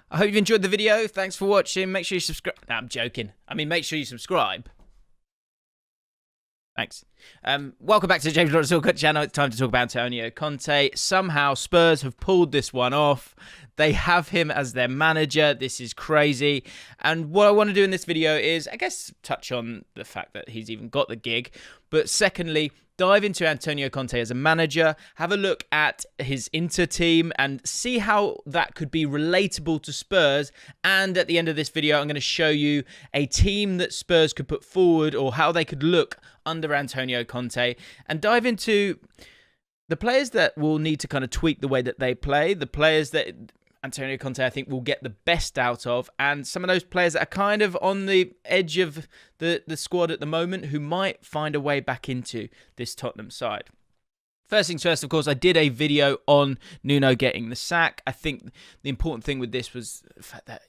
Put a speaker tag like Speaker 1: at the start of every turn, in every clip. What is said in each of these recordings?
Speaker 1: I hope you've enjoyed the video. Thanks for watching. Make sure you subscribe. No, I'm joking. I mean, make sure you subscribe. Thanks. Welcome back to the James Allcott channel. It's time to talk about Antonio Conte. Somehow Spurs have pulled this one off. They have him as their manager. This is crazy. And what I want to do in this video is, I guess, touch on the fact that he's even got the gig. But secondly, dive into Antonio Conte as a manager, have a look at his Inter team and see how that could be relatable to Spurs. And at the end of this video, I'm going to show you a team that Spurs could put forward or how they could look under Antonio Conte, and dive into the players that will need to kind of tweak the way that they play, the players that Antonio Conte, I think, will get the best out of, and some of those players that are kind of on the edge of the squad at the moment who might find a way back into this Tottenham side. First things first, of course, I did a video on Nuno getting the sack. I think the important thing with this was the fact that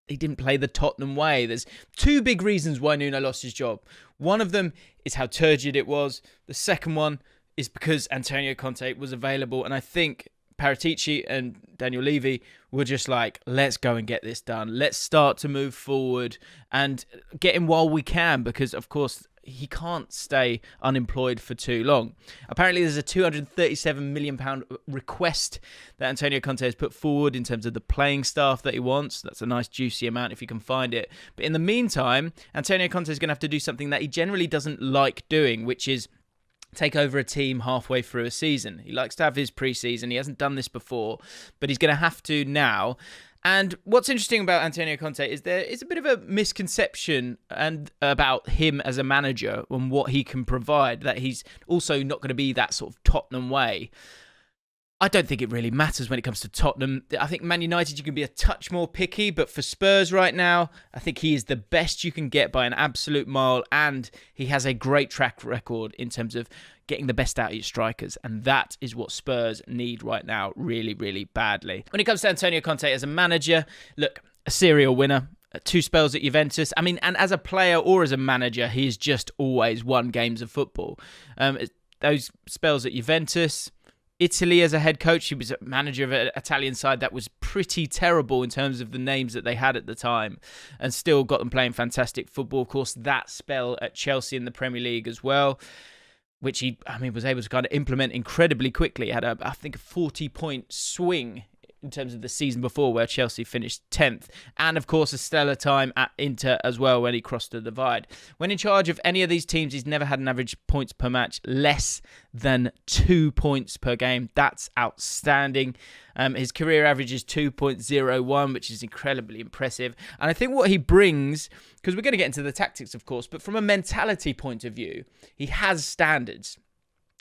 Speaker 1: he didn't play the Tottenham way. There's two big reasons why Nuno lost his job. One of them is how turgid it was. The second one is because Antonio Conte was available, and I think Paratici and Daniel Levy were just like, let's go and get this done. Let's start to move forward and get him while we can, because, of course, he can't stay unemployed for too long. Apparently, there's a £237 million request that Antonio Conte has put forward in terms of the playing staff that he wants. That's a nice juicy amount if you can find it. But in the meantime, Antonio Conte is going to have to do something that he generally doesn't like doing, which is take over a team halfway through a season. He likes to have his pre-season. He hasn't done this before, but he's going to have to now. And what's interesting about Antonio Conte is there is a bit of a misconception and about him as a manager and what he can provide, that he's also not going to be that sort of Tottenham way. I don't think it really matters when it comes to Tottenham. I think Man United, you can be a touch more picky, but for Spurs right now, I think he is the best you can get by an absolute mile, and he has a great track record in terms of getting the best out of your strikers, and that is what Spurs need right now really, really badly. When it comes to Antonio Conte as a manager, look, a serial winner. 2 spells at Juventus. I mean, and as a player or as a manager, he's just always won games of football. Those spells at Juventus, Italy as a head coach, he was a manager of an Italian side that was pretty terrible in terms of the names that they had at the time, and still got them playing fantastic football. Of course, that spell at Chelsea in the Premier League as well, which he, was able to kind of implement incredibly quickly. He had, I think, a 40-point swing in terms of the season before, where Chelsea finished 10th. And, of course, a stellar time at Inter as well when he crossed the divide. When in charge of any of these teams, he's never had an average points per match less than 2 points per game. That's outstanding. His career average is 2.01, which is incredibly impressive. And I think what he brings, because we're going to get into the tactics, of course, but from a mentality point of view, he has standards.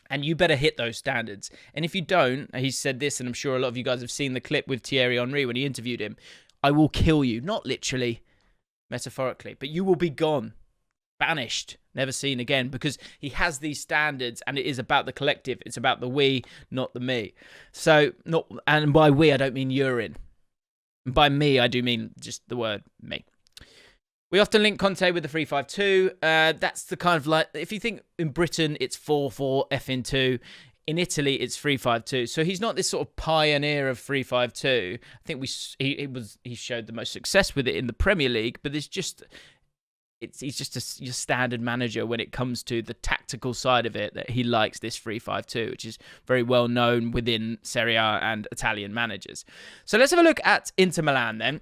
Speaker 1: And you better hit those standards. And if you don't, he said this, and I'm sure a lot of you guys have seen the clip with Thierry Henry when he interviewed him, I will kill you. Not literally, metaphorically, but you will be gone, banished, never seen again, because he has these standards, and it is about the collective. It's about the we, not the me. So, and by we, I don't mean urine. And by me, I do mean just the word me. We often link Conte with the 3-5-2. That's the kind of, like, if you think in Britain it's 4-4-2, in Italy it's 3-5-2. So he's not this sort of pioneer of 3-5-2. I think he showed the most success with it in the Premier League, but he's just your standard manager when it comes to the tactical side of it, that he likes this 3-5-2, which is very well known within Serie A and Italian managers. So let's have a look at Inter Milan then.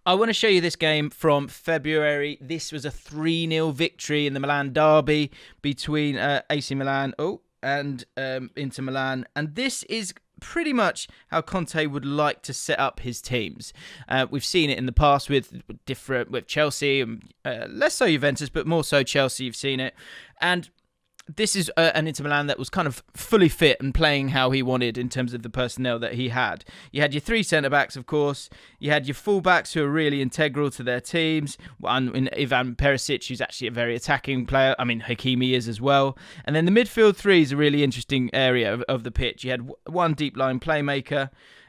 Speaker 1: I want to show you this game from February. This was a 3-0 victory in the Milan derby between AC Milan and Inter Milan. And this is pretty much how Conte would like to set up his teams. We've seen it in the past with Chelsea, less so Juventus, but more so Chelsea. You've seen it. And this is an Inter Milan that was kind of fully fit and playing how he wanted in terms of the personnel that he had. You had your 3 centre-backs, of course. You had your fullbacks who are really integral to their teams. And Ivan Perisic, who's actually a very attacking player. I mean, Hakimi is as well. And then the midfield 3 is a really interesting area of the pitch. You had one deep-line playmaker,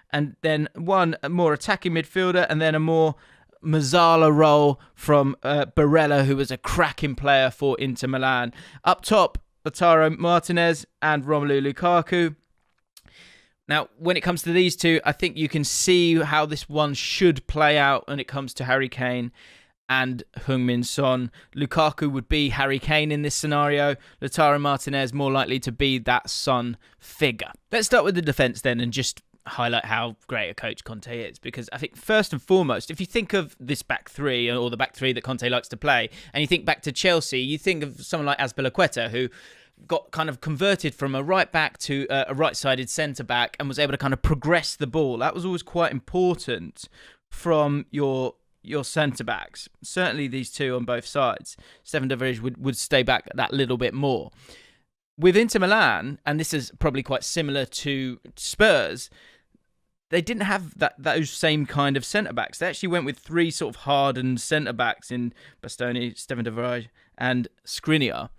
Speaker 1: and then one more attacking midfielder, and then a more Mazzala role from Barella, who was a cracking player for Inter Milan. Up top, Lautaro Martinez and Romelu Lukaku. Now, when it comes to these two, I think you can see how this one should play out when it comes to Harry Kane and Heung-min Son. Lukaku would be Harry Kane in this scenario. Lautaro Martinez more likely to be that Son figure. Let's start with the defence then and just highlight how great a coach Conte is, because I think first and foremost, if you think of this back three or the back three that Conte likes to play, and you think back to Chelsea, you think of someone like Azpilicueta, who got kind of converted from a right back to a right-sided centre-back and was able to kind of progress the ball. That was always quite important from your centre-backs. Certainly these two on both sides. Stefan Doherty would stay back that little bit more. With Inter Milan, and this is probably quite similar to Spurs, they didn't have those same kind of centre-backs. They actually went with three sort of hardened centre-backs in Bastoni, Stefan Doherty and Skriniar.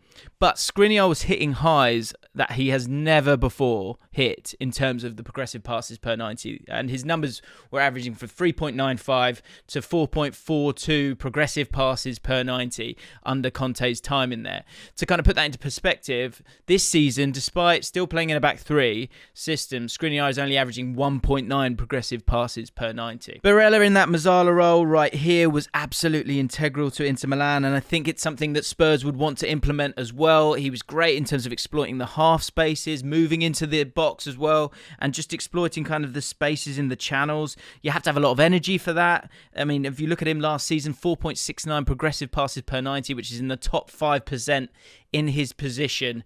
Speaker 1: But Skriniar was hitting highs that he has never before hit in terms of the progressive passes per 90. And his numbers were averaging from 3.95 to 4.42 progressive passes per 90 under Conte's time in there. To kind of put that into perspective, this season, despite still playing in a back three system, Skriniar is only averaging 1.9 progressive passes per 90. Barella in that Mazzala role right here was absolutely integral to Inter Milan, and I think it's something that Spurs would want to implement as well. He was great in terms of exploiting the half spaces, moving into the box as well, and just exploiting kind of the spaces in the channels. You have to have a lot of energy for that. I mean, if you look at him last season, 4.69 progressive passes per 90, which is in the top 5% in his position.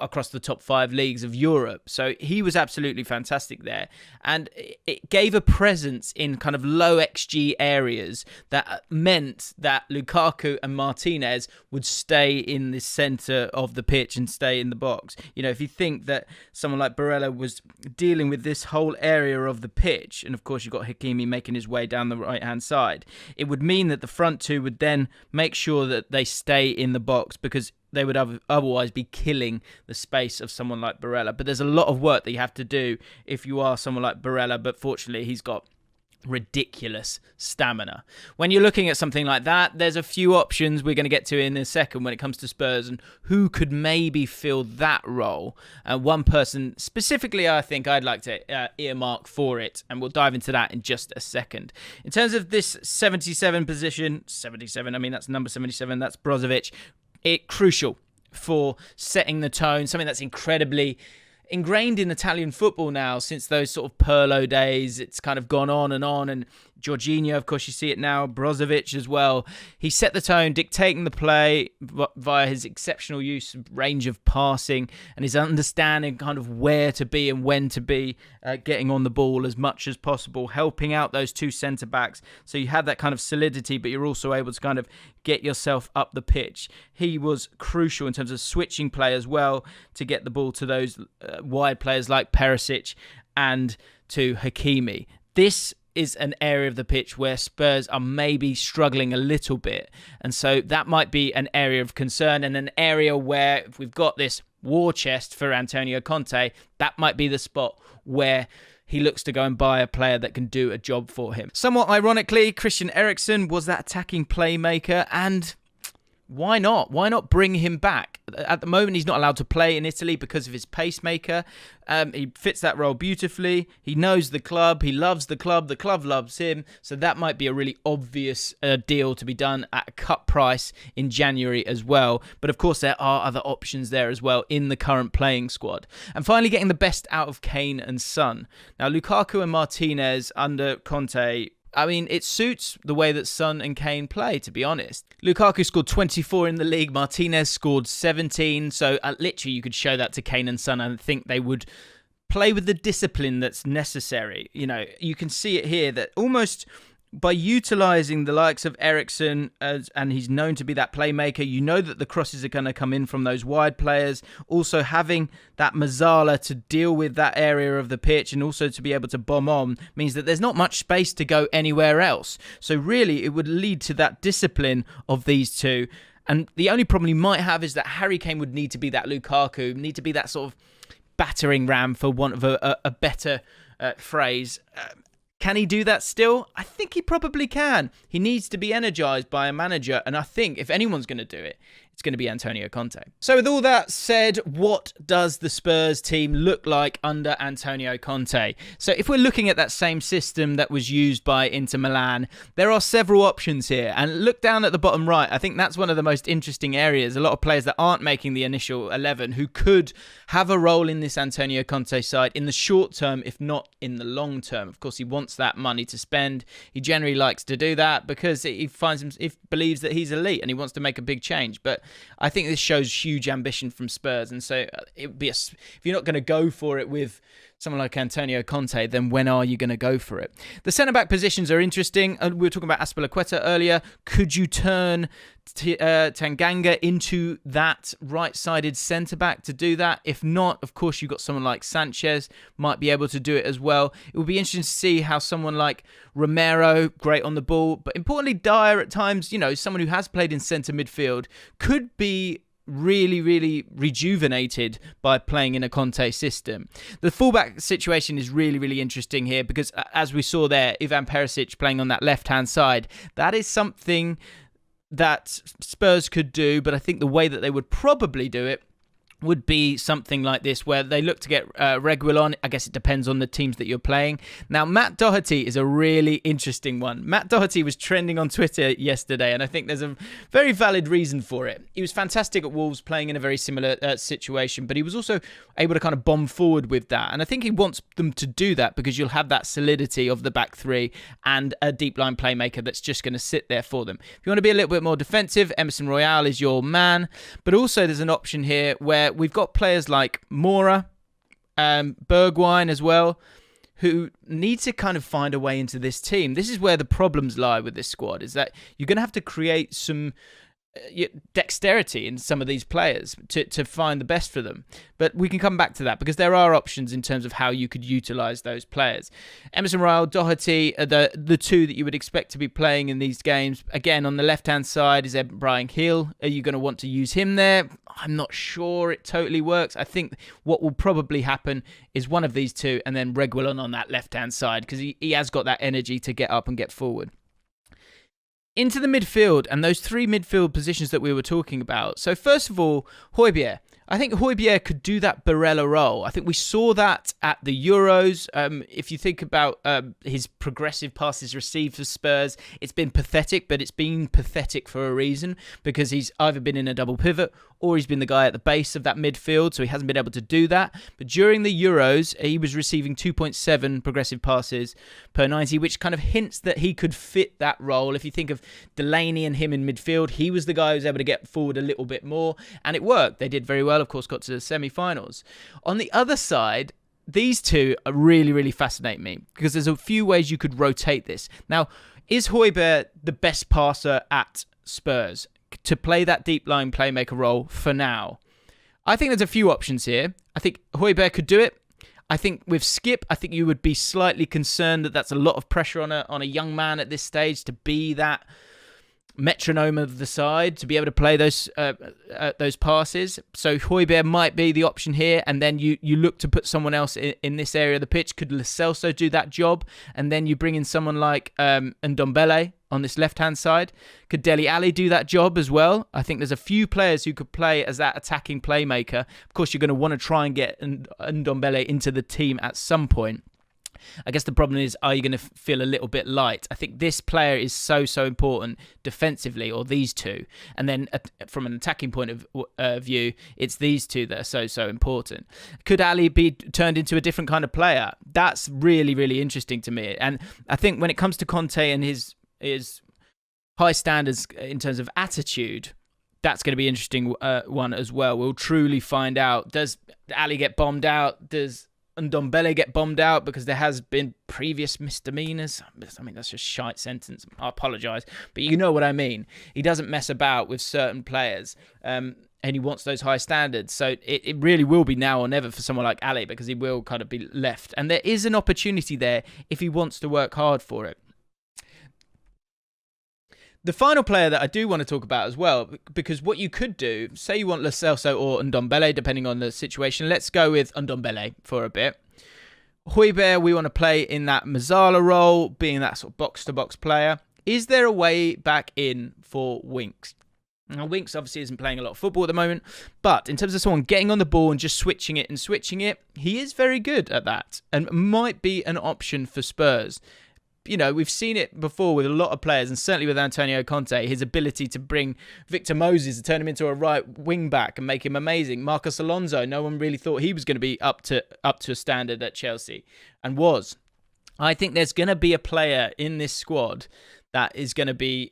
Speaker 1: Across the top 5 leagues of Europe. So he was absolutely fantastic there. And it gave a presence in kind of low XG areas that meant that Lukaku and Martinez would stay in the centre of the pitch and stay in the box. You know, if you think that someone like Barella was dealing with this whole area of the pitch, and of course you've got Hakimi making his way down the right-hand side, it would mean that the front two would then make sure that they stay in the box, because they would otherwise be killing the space of someone like Barella. But there's a lot of work that you have to do if you are someone like Barella, but fortunately he's got ridiculous stamina. When you're looking at something like that, there's a few options we're going to get to in a second when it comes to Spurs and who could maybe fill that role. One person specifically I think I'd like to earmark for it, and we'll dive into that in just a second. In terms of this 77 position, 77, I mean that's number 77, that's Brozovic. Crucial for setting the tone, something that's incredibly ingrained in Italian football now since those sort of Pirlo days. It's kind of gone on, and Jorginho, of course, you see it now, Brozovic as well. He set the tone, dictating the play via his exceptional use of range of passing and his understanding kind of where to be and when to be, getting on the ball as much as possible, helping out those two centre-backs. So you have that kind of solidity, but you're also able to kind of get yourself up the pitch. He was crucial in terms of switching play as well to get the ball to those wide players like Perisic and to Hakimi. This is an area of the pitch where Spurs are maybe struggling a little bit. And so that might be an area of concern, and an area where if we've got this war chest for Antonio Conte, that might be the spot where he looks to go and buy a player that can do a job for him. Somewhat ironically, Christian Eriksen was that attacking playmaker, and why not? Why not bring him back? At the moment, he's not allowed to play in Italy because of his pacemaker. He fits that role beautifully. He knows the club. He loves the club. The club loves him. So that might be a really obvious deal to be done at a cut price in January as well. But of course, there are other options there as well in the current playing squad. And finally, getting the best out of Kane and Son. Now, Lukaku and Martinez under Conte, I mean, it suits the way that Son and Kane play, to be honest. Lukaku scored 24 in the league. Martinez scored 17. So literally, you could show that to Kane and Son, and I think they would play with the discipline that's necessary. You know, you can see it here that almost by utilising the likes of Eriksen, and he's known to be that playmaker, you know that the crosses are going to come in from those wide players. Also having that Mazzala to deal with that area of the pitch and also to be able to bomb on means that there's not much space to go anywhere else. So really it would lead to that discipline of these two. And the only problem you might have is that Harry Kane would need to be that Lukaku, need to be that sort of battering ram, for want of a better phrase. Can he do that still? I think he probably can. He needs to be energised by a manager, and I think if anyone's going to do it, it's it's going to be Antonio Conte. So with all that said, what does the Spurs team look like under Antonio Conte? So if we're looking at that same system that was used by Inter Milan, there are several options here. And look down at the bottom right. I think that's one of the most interesting areas. A lot of players that aren't making the initial 11 who could have a role in this Antonio Conte side in the short term, if not in the long term. Of course, he wants that money to spend. He generally likes to do that because he believes that he's elite and he wants to make a big change. But I think this shows huge ambition from Spurs. And so it would be if you're not going to go for it with someone like Antonio Conte, then when are you going to go for it? The centre-back positions are interesting. We were talking about Azpilicueta earlier. Could you turn Tanganga into that right-sided centre-back to do that? If not, of course, you've got someone like Sanchez, might be able to do it as well. It would be interesting to see how someone like Romero, great on the ball, but importantly, Dyer at times, someone who has played in centre midfield, could be really rejuvenated by playing in a Conte system. The fullback situation is really interesting here because as we saw there, Ivan Perisic playing on that left-hand side, that is something that Spurs could do, but I think the way that they would probably do it would be something like this, where they look to get Reguilon. I guess it depends on the teams that you're playing. Now, Matt Doherty is a really interesting one. Matt Doherty was trending on Twitter yesterday, and I think there's a very valid reason for it. He was fantastic at Wolves, playing in a very similar situation, but he was also able to kind of bomb forward with that. And I think he wants them to do that because you'll have that solidity of the back three and a deep line playmaker that's just going to sit there for them. If you want to be a little bit more defensive, Emerson Royale is your man. But also there's an option here where we've got players like Mora, Bergwijn as well, who need to kind of find a way into this team. This is where the problems lie with this squad, is that you're going to have to create some dexterity in some of these players to find the best for them. But we can come back to that because there are options in terms of how you could utilise those players. Emerson Royale, Doherty are the two that you would expect to be playing in these games. Again, on the left-hand side is Bryan Gil. Are you going to want to use him there? I'm not sure it totally works. I think what will probably happen is one of these two and then Reguilon on that left-hand side because he has got that energy to get up and get forward. Into the midfield and those three midfield positions that we were talking about. So first of all, Højbjerg. I think Højbjerg could do that Barella role. I think we saw that at the Euros. If you think about his progressive passes received for Spurs, it's been pathetic, but it's been pathetic for a reason because he's either been in a double pivot or he's been the guy at the base of that midfield, so he hasn't been able to do that. But during the Euros, he was receiving 2.7 progressive passes per 90, which kind of hints that he could fit that role. If you think of Delaney and him in midfield, he was the guy who was able to get forward a little bit more, and it worked. They did very well, of course, got to the semi-finals. On the other side, these two really fascinate me because there's a few ways you could rotate this. Now, is Højbjerg the best passer at Spurs to play that deep line playmaker role for now? I think there's a few options here. I think Højbjerg could do it. I think with Skip, I think you would be slightly concerned that that's a lot of pressure on a young man at this stage to be that metronome of the side, to be able to play those passes. So Højbjerg might be the option here, and then you look to put someone else in this area of the pitch. Could Lo Celso do that job? And then you bring in someone like Ndombele on this left-hand side. Could Dele Alli do that job as well? I think there's a few players who could play as that attacking playmaker. Of course, you're going to want to try and get Ndombele into the team at some point. I guess the problem is, are you going to feel a little bit light? I think this player is so important defensively, or these two. And then from an attacking point of view, it's these two that are so important. Could Ali be turned into a different kind of player? That's really interesting to me. And I think when it comes to Conte and his high standards in terms of attitude, that's going to be an interesting one as well. We'll truly find out. Does Ali get bombed out? Does Ndombele get bombed out because there has been previous misdemeanors? I mean, that's just a shite sentence. I apologise. But you know what I mean. He doesn't mess about with certain players. And he wants those high standards. So it really will be now or never for someone like Ali, because he will kind of be left. And there is an opportunity there if he wants to work hard for it. The final player that I do want to talk about as well, because what you could do, say you want Lo Celso or Ndombele, depending on the situation. Let's go with Ndombele for a bit. Højbjerg, we want to play in that Mazzala role, being that sort of box-to-box player. Is there a way back in for Winks? Now, Winks obviously isn't playing a lot of football at the moment, but in terms of someone getting on the ball and just switching it, he is very good at that and might be an option for Spurs. You know, we've seen it before with a lot of players, and certainly with Antonio Conte, his ability to bring Victor Moses and turn him into a right wing back and make him amazing. Marcos Alonso, no one really thought he was going to be up to a standard at Chelsea, and was. I think there's going to be a player in this squad that is going to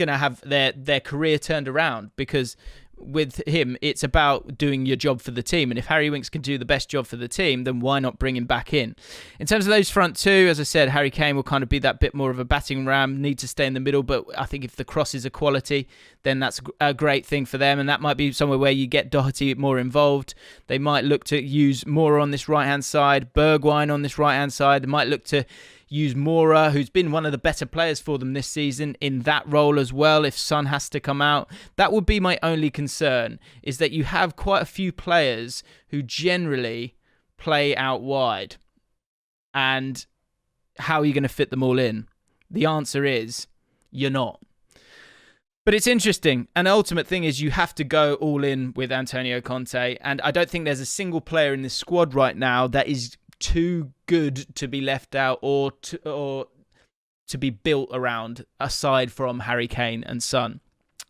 Speaker 1: have their career turned around, because with him, it's about doing your job for the team. And if Harry Winks can do the best job for the team, then why not bring him back in? In terms of those front two, as I said, Harry Kane will kind of be that bit more of a battering ram, need to stay in the middle. But I think if the crosses are quality, then that's a great thing for them. And that might be somewhere where you get Doherty more involved. They might look to use Mora on this right-hand side, Bergwijn on this right-hand side. They might look to use Mora, who's been one of the better players for them this season, in that role as well if Son has to come out. That would be my only concern, is that you have quite a few players who generally play out wide. And how are you going to fit them all in? The answer is, you're not. But it's interesting. And the ultimate thing is you have to go all in with Antonio Conte. And I don't think there's a single player in this squad right now that is too good to be left out or to be built around, aside from Harry Kane and Son.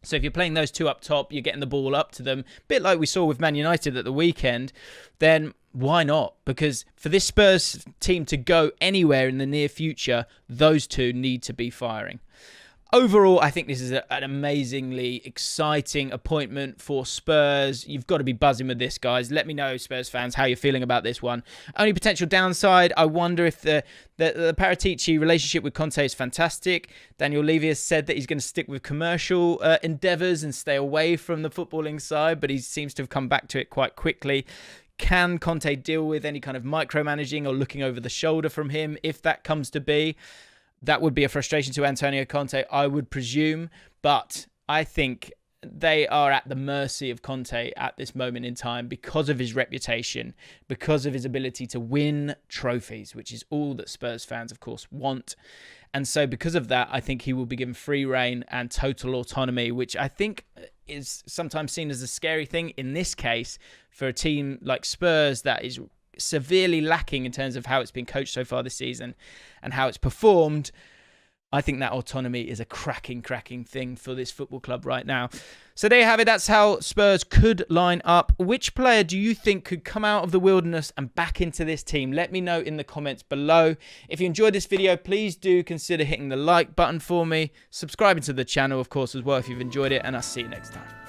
Speaker 1: So if you're playing those two up top, you're getting the ball up to them, a bit like we saw with Man United at the weekend, then why not? Because for this Spurs team to go anywhere in the near future, those two need to be firing. Overall, I think this is an amazingly exciting appointment for Spurs. You've got to be buzzing with this, guys. Let me know, Spurs fans, how you're feeling about this one. Only potential downside, I wonder if the Paratici relationship with Conte is fantastic. Daniel Levy has said that he's going to stick with commercial endeavours and stay away from the footballing side, but he seems to have come back to it quite quickly. Can Conte deal with any kind of micromanaging or looking over the shoulder from him, if that comes to be? That would be a frustration to Antonio Conte, I would presume. But I think they are at the mercy of Conte at this moment in time because of his reputation, because of his ability to win trophies, which is all that Spurs fans, of course, want. And so because of that, I think he will be given free rein and total autonomy, which I think is sometimes seen as a scary thing in this case for a team like Spurs that is severely lacking in terms of how it's been coached so far this season and how it's performed. I think that autonomy is a cracking thing for this football club right now. So there you have it. That's how Spurs could line up. Which player do you think could come out of the wilderness and back into this team? Let me know in the comments below. If you enjoyed this video, please do consider hitting the like button for me. Subscribing to the channel, of course, as well if you've enjoyed it. And I'll see you next time.